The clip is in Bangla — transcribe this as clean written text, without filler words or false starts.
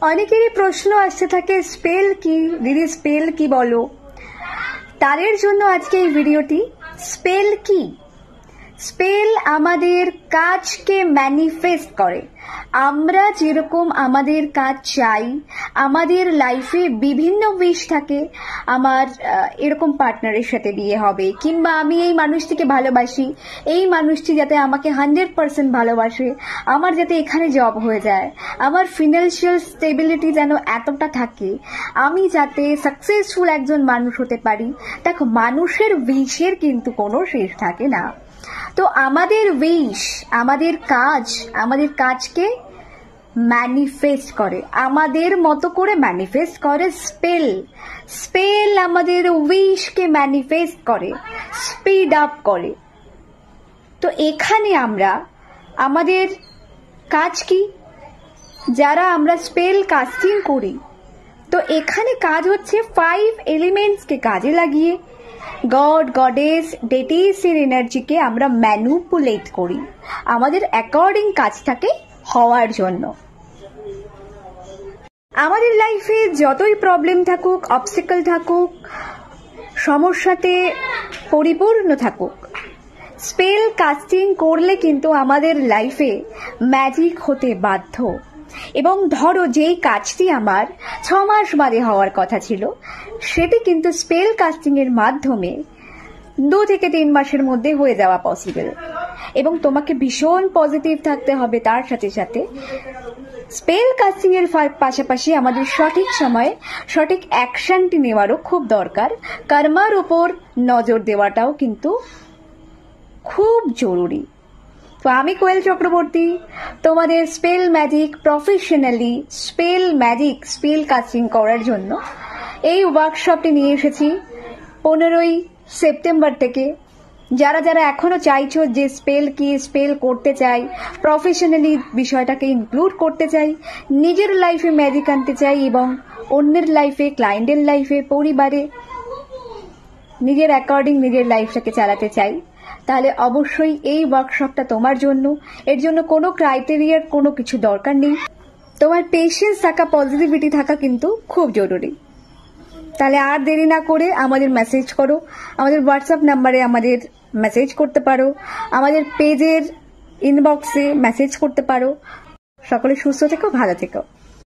অনেকেরই প্রশ্ন আসতে থাকে স্পেল কি দিদি, স্পেল কি বলো। তাদের জন্য আজকে এই ভিডিওটি। স্পেল কি? স্পেল আমাদের কাজকে ম্যানিফেস্ট করে। আমরা যেরকম আমাদের কাজ চাই, আমাদের লাইফে বিভিন্ন উইশ থাকে। আমার এরকম পার্টনারের সাথে বিয়ে হবে, কিংবা আমি এই মানুষটিকে ভালোবাসি, এই মানুষটি যাতে আমাকে 100% ভালোবাসে, আমার যাতে এখানে জব হয়ে যায়, আমার ফিনান্সিয়াল স্টেবিলিটি যেন এতটা থাকে, আমি যাতে সাকসেসফুল একজন মানুষ হতে পারি। দেখো, মানুষের উইশের কিন্তু কোনো শেষ থাকে না। তো আমাদের উইশ, আমাদের কাজকে ম্যানিফেস্ট করে, আমাদের মতো করে ম্যানিফেস্ট করে স্পেল আমাদের উইশকে ম্যানিফেস্ট করে, স্পিড আপ করে। তো এখানে আমরা আমাদের কাজ কি, যারা আমরা স্পেল কাস্টিং করি, তো এখানে কাজ হচ্ছে 5 এলিমেন্টসকে কাজে লাগিয়ে গড, গডেস, ডেটিসের এনার্জিকে আমরা ম্যানুপুলেট করি আমাদের অ্যাকর্ডিং কাজটাকে হওয়ার জন্য। আমাদের লাইফে যতই প্রবলেম থাকুক, অবস্টেকল থাকুক, সমস্যাতে পরিপূর্ণ থাকুক, স্পেল কাস্টিং করলে কিন্তু আমাদের লাইফে ম্যাজিক হতে বাধ্য। এবং ধরো, যেই কাজটি আমার 6 মাস বাদে হওয়ার কথা ছিল, সেটি কিন্তু স্পেল কাস্টিং এর মাধ্যমে 2 থেকে 3 মাসের মধ্যে হয়ে যাওয়া পসিবল। এবং তোমাকে ভীষণ পজিটিভ থাকতে হবে। তার সাথে সাথে স্পেল কাস্টিং এর পাশাপাশি আমাদের সঠিক সময়ে সঠিক অ্যাকশনটি নেওয়ারও খুব দরকার। কর্মার উপর নজর দেওয়াটাও কিন্তু খুব জরুরি। তো আমি কোয়েল চক্রবর্তী, তোমাদের spell magic professionally spell casting করার জন্য এই ওয়ার্কশপটি নিয়ে এসেছি 15ই সেপ্টেম্বর থেকে। যারা যারা এখনো চাইছো যে স্পেল কি, স্পেল করতে চাই, প্রফেশনালি বিষয়টাকে ইনক্লুড করতে চাই, নিজের লাইফে ম্যাজিক আনতে চাই এবং অন্যের লাইফে, ক্লায়েন্টের লাইফে, পরিবারে নিজের অ্যাকর্ডিং নিজের লাইফটাকে চালাতে চাই, তাহলে অবশ্যই এই ওয়ার্কশপটা তোমার জন্য। এর জন্য কোনো ক্রাইটেরিয়ার কোনো কিছু দরকার নেই। তোমার পেশেন্স থাকা, পজিটিভিটি থাকা কিন্তু খুব জরুরি। তাহলে আর দেরি না করে আমাদের মেসেজ করো, আমাদের হোয়াটসঅ্যাপ নাম্বারে আমাদের মেসেজ করতে পারো, আমাদের পেজের ইনবক্সে মেসেজ করতে পারো। সকলে সুস্থ থেকো, ভালো থেকো।